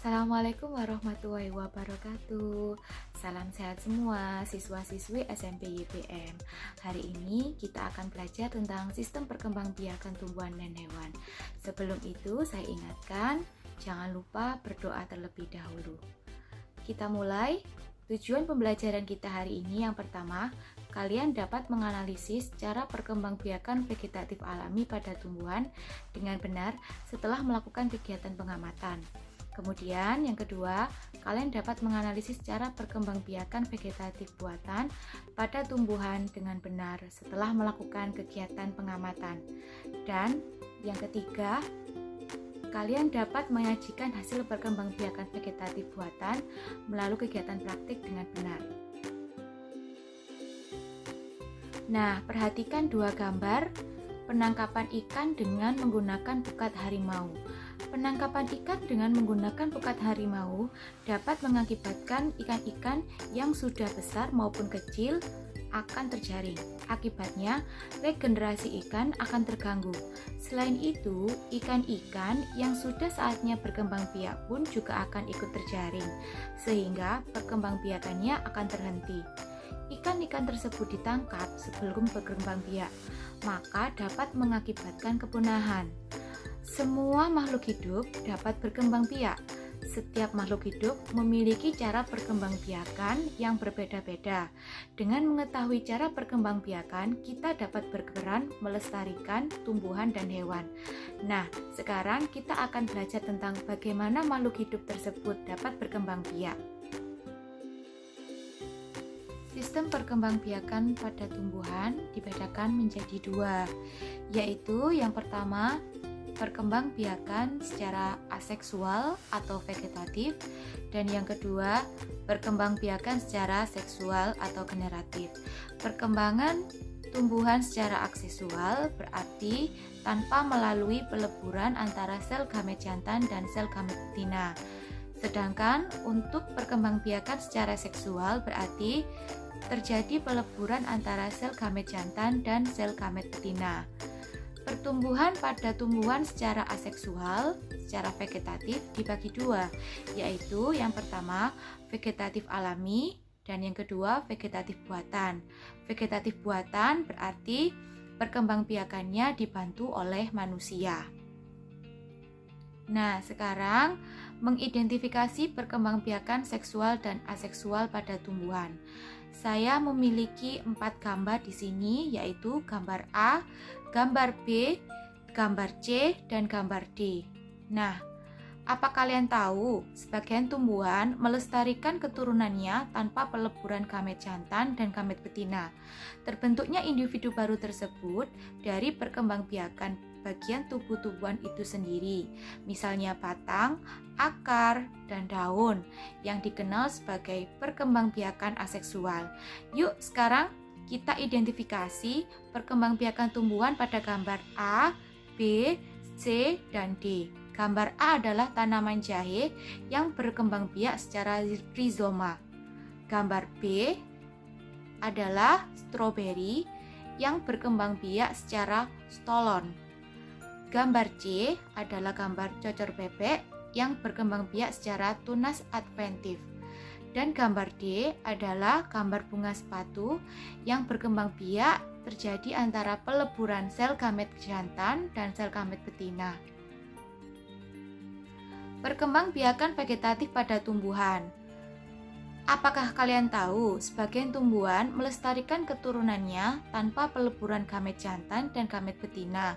Assalamualaikum warahmatullahi wabarakatuh. Salam sehat semua siswa-siswi SMP YPM. Hari ini kita akan belajar tentang sistem perkembangbiakan tumbuhan dan hewan. Sebelum itu saya ingatkan, jangan lupa berdoa terlebih dahulu. Kita mulai. Tujuan pembelajaran kita hari ini yang pertama, kalian dapat menganalisis cara perkembangbiakan vegetatif alami pada tumbuhan dengan benar setelah melakukan kegiatan pengamatan. Kemudian yang kedua, kalian dapat menganalisis cara perkembangbiakan vegetatif buatan pada tumbuhan dengan benar setelah melakukan kegiatan pengamatan. Dan yang ketiga, kalian dapat menyajikan hasil perkembangbiakan vegetatif buatan melalui kegiatan praktik dengan benar. Nah, perhatikan dua gambar penangkapan ikan dengan menggunakan pukat harimau. Penangkapan ikan dengan menggunakan pukat harimau dapat mengakibatkan ikan-ikan yang sudah besar maupun kecil akan terjaring. Akibatnya, regenerasi ikan akan terganggu. Selain itu, ikan-ikan yang sudah saatnya berkembang biak pun juga akan ikut terjaring, sehingga perkembangbiakannya akan terhenti. Ikan-ikan tersebut ditangkap sebelum berkembang biak, maka dapat mengakibatkan kepunahan. Semua makhluk hidup dapat berkembang biak. Setiap makhluk hidup memiliki cara perkembangbiakan yang berbeda-beda. Dengan mengetahui cara perkembangbiakan, kita dapat berperan melestarikan tumbuhan dan hewan. Nah, sekarang kita akan belajar tentang bagaimana makhluk hidup tersebut dapat berkembang biak. Sistem perkembangbiakan pada tumbuhan dibedakan menjadi dua, yaitu yang pertama, perkembangbiakan secara aseksual atau vegetatif, dan yang kedua, perkembangbiakan secara seksual atau generatif. Perkembangan tumbuhan secara aseksual berarti tanpa melalui peleburan antara sel gamet jantan dan sel gamet betina. Sedangkan untuk perkembangbiakan secara seksual berarti terjadi peleburan antara sel gamet jantan dan sel gamet betina. Pertumbuhan pada tumbuhan secara aseksual, secara vegetatif dibagi dua, yaitu yang pertama vegetatif alami dan yang kedua vegetatif buatan. Vegetatif buatan berarti perkembangbiakannya dibantu oleh manusia. Nah, sekarang mengidentifikasi perkembangbiakan seksual dan aseksual pada tumbuhan. Saya memiliki 4 gambar di sini, yaitu gambar A, gambar B, gambar C, dan gambar D. Nah, apa kalian tahu sebagian tumbuhan melestarikan keturunannya tanpa peleburan gamet jantan dan gamet betina? Terbentuknya individu baru tersebut dari perkembangbiakan bagian tubuh tumbuhan itu sendiri, misalnya batang, akar, dan daun yang dikenal sebagai perkembangbiakan aseksual. Yuk sekarang kita identifikasi perkembangbiakan tumbuhan pada gambar A, B, C, dan D. Gambar A adalah tanaman jahe yang berkembang biak secara rizoma. Gambar B adalah stroberi yang berkembang biak secara stolon. Gambar C adalah gambar cocor bebek yang berkembang biak secara tunas adventif. Dan gambar D adalah gambar bunga sepatu yang berkembang biak terjadi antara peleburan sel gamet jantan dan sel gamet betina. Perkembangbiakan vegetatif pada tumbuhan. Apakah kalian tahu sebagian tumbuhan melestarikan keturunannya tanpa peleburan gamet jantan dan gamet betina?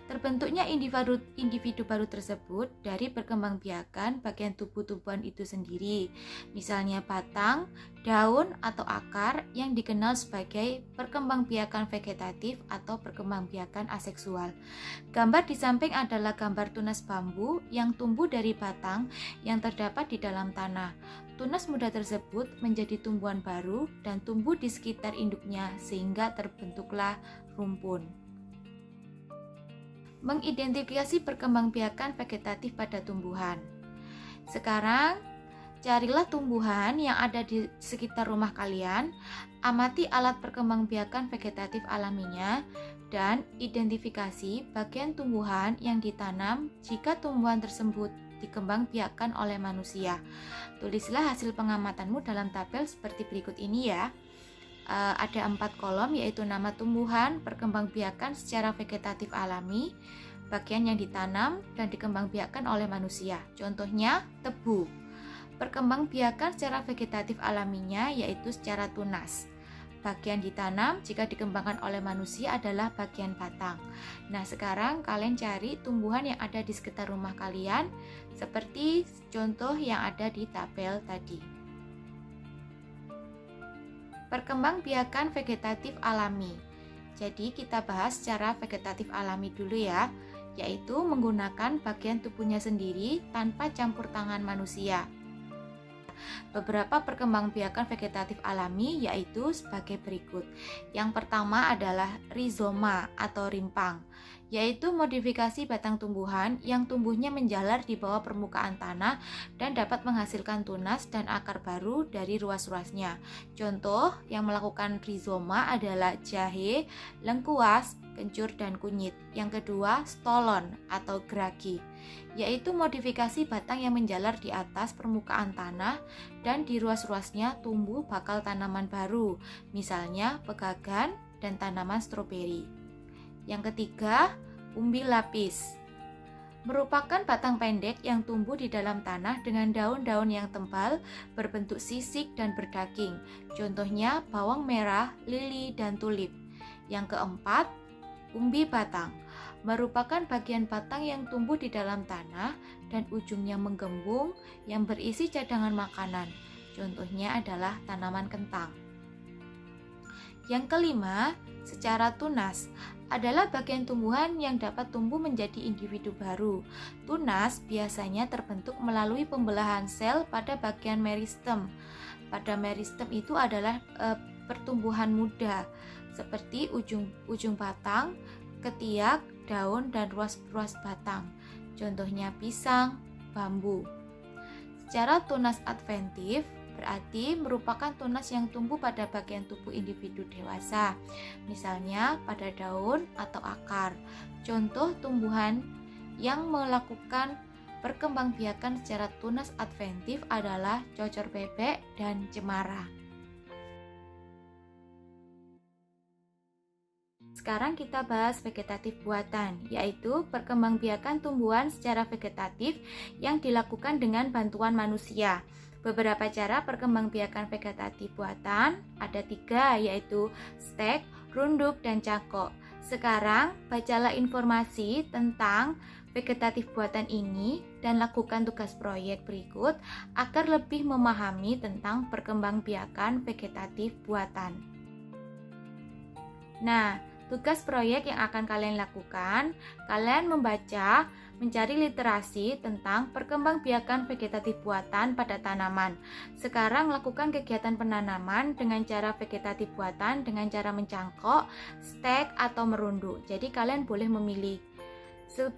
Terbentuknya individu baru tersebut dari perkembangbiakan bagian tubuh tumbuhan itu sendiri, misalnya batang, daun, atau akar yang dikenal sebagai perkembangbiakan vegetatif atau perkembangbiakan aseksual. Gambar di samping adalah gambar tunas bambu yang tumbuh dari batang yang terdapat di dalam tanah. Tunas muda tersebut menjadi tumbuhan baru dan tumbuh di sekitar induknya sehingga terbentuklah rumpun. Mengidentifikasi perkembangbiakan vegetatif pada tumbuhan. Sekarang, carilah tumbuhan yang ada di sekitar rumah kalian, amati alat perkembangbiakan vegetatif alaminya, dan identifikasi bagian tumbuhan yang ditanam jika tumbuhan tersebut dikembangbiakkan oleh manusia. Tulislah hasil pengamatanmu dalam tabel seperti berikut ini ya. Ada 4 kolom, yaitu nama tumbuhan, perkembangbiakan secara vegetatif alami, bagian yang ditanam dan dikembangbiakkan oleh manusia. Contohnya tebu. Perkembangbiakan secara vegetatif alaminya yaitu secara tunas. Bagian ditanam jika dikembangkan oleh manusia adalah bagian batang. Nah, sekarang kalian cari tumbuhan yang ada di sekitar rumah kalian seperti contoh yang ada di tabel tadi. Perkembangbiakan vegetatif alami. Jadi kita bahas secara vegetatif alami dulu ya, yaitu menggunakan bagian tubuhnya sendiri tanpa campur tangan manusia. Beberapa perkembangbiakan vegetatif alami yaitu sebagai berikut. Yang pertama adalah rizoma atau rimpang, yaitu modifikasi batang tumbuhan yang tumbuhnya menjalar di bawah permukaan tanah dan dapat menghasilkan tunas dan akar baru dari ruas-ruasnya. Contoh yang melakukan rizoma adalah jahe, lengkuas, kencur, dan kunyit. Yang kedua, stolon atau geragi, yaitu modifikasi batang yang menjalar di atas permukaan tanah dan di ruas-ruasnya tumbuh bakal tanaman baru, misalnya pegagan dan tanaman stroberi. Yang ketiga, umbi lapis, merupakan batang pendek yang tumbuh di dalam tanah dengan daun-daun yang tebal, berbentuk sisik dan berdaging. Contohnya bawang merah, lili, dan tulip. Yang keempat, umbi batang, merupakan bagian batang yang tumbuh di dalam tanah dan ujungnya menggembung yang berisi cadangan makanan. Contohnya adalah tanaman kentang. Yang kelima, secara tunas, adalah bagian tumbuhan yang dapat tumbuh menjadi individu baru. Tunas biasanya terbentuk melalui pembelahan sel pada bagian meristem. Pada meristem itu adalah pertumbuhan muda, seperti ujung batang, ketiak, daun, dan ruas-ruas batang. Contohnya pisang, bambu. Secara tunas adventif berarti merupakan tunas yang tumbuh pada bagian tubuh individu dewasa, misalnya pada daun atau akar. Contoh tumbuhan yang melakukan perkembangbiakan secara tunas adventif adalah cocor bebek dan cemara. Sekarang kita bahas vegetatif buatan, yaitu perkembangbiakan tumbuhan secara vegetatif yang dilakukan dengan bantuan manusia. Beberapa cara perkembangbiakan vegetatif buatan ada 3, yaitu stek, runduk, dan cangkok. Sekarang bacalah informasi tentang vegetatif buatan ini dan lakukan tugas proyek berikut agar lebih memahami tentang perkembangbiakan vegetatif buatan. Nah, tugas proyek yang akan kalian lakukan, kalian membaca, mencari literasi tentang perkembangbiakan vegetatif buatan pada tanaman. Sekarang lakukan kegiatan penanaman dengan cara vegetatif buatan dengan cara mencangkok, stek, atau merunduk. Jadi kalian boleh memilih.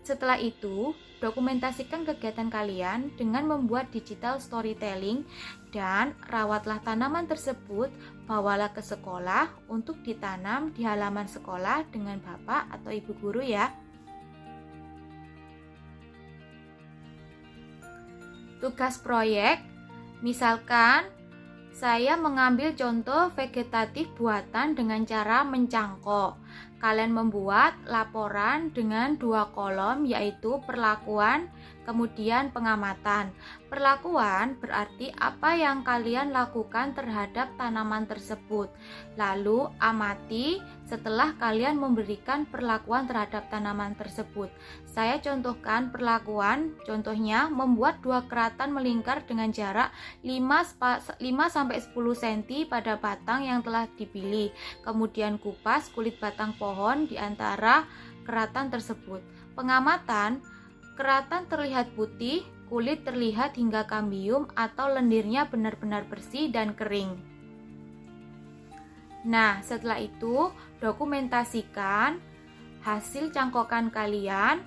Setelah itu, dokumentasikan kegiatan kalian dengan membuat digital storytelling dan rawatlah tanaman tersebut, bawalah ke sekolah untuk ditanam di halaman sekolah dengan bapak atau ibu guru ya. Tugas proyek, misalkan saya mengambil contoh vegetatif buatan dengan cara mencangkok. Kalian membuat laporan dengan 2 kolom, yaitu perlakuan, kemudian pengamatan. Perlakuan berarti apa yang kalian lakukan terhadap tanaman tersebut. Lalu amati setelah kalian memberikan perlakuan terhadap tanaman tersebut. Saya contohkan perlakuan, contohnya membuat 2 keratan melingkar dengan jarak 5-10 cm pada batang yang telah dipilih. Kemudian kupas kulit batang pohon di antara keratan tersebut. Pengamatan, keratan terlihat putih, kulit terlihat hingga kambium atau lendirnya benar-benar bersih dan kering. Nah, setelah itu dokumentasikan hasil cangkokan kalian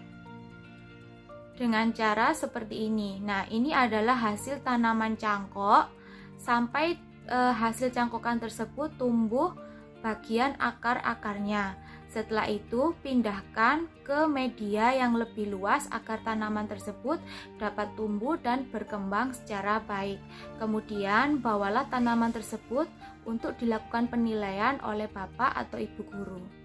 dengan cara seperti ini. Nah, ini adalah hasil tanaman cangkok sampai hasil cangkokan tersebut tumbuh bagian akar-akarnya. Setelah itu, pindahkan ke media yang lebih luas agar tanaman tersebut dapat tumbuh dan berkembang secara baik. Kemudian, bawalah tanaman tersebut untuk dilakukan penilaian oleh Bapak atau Ibu guru.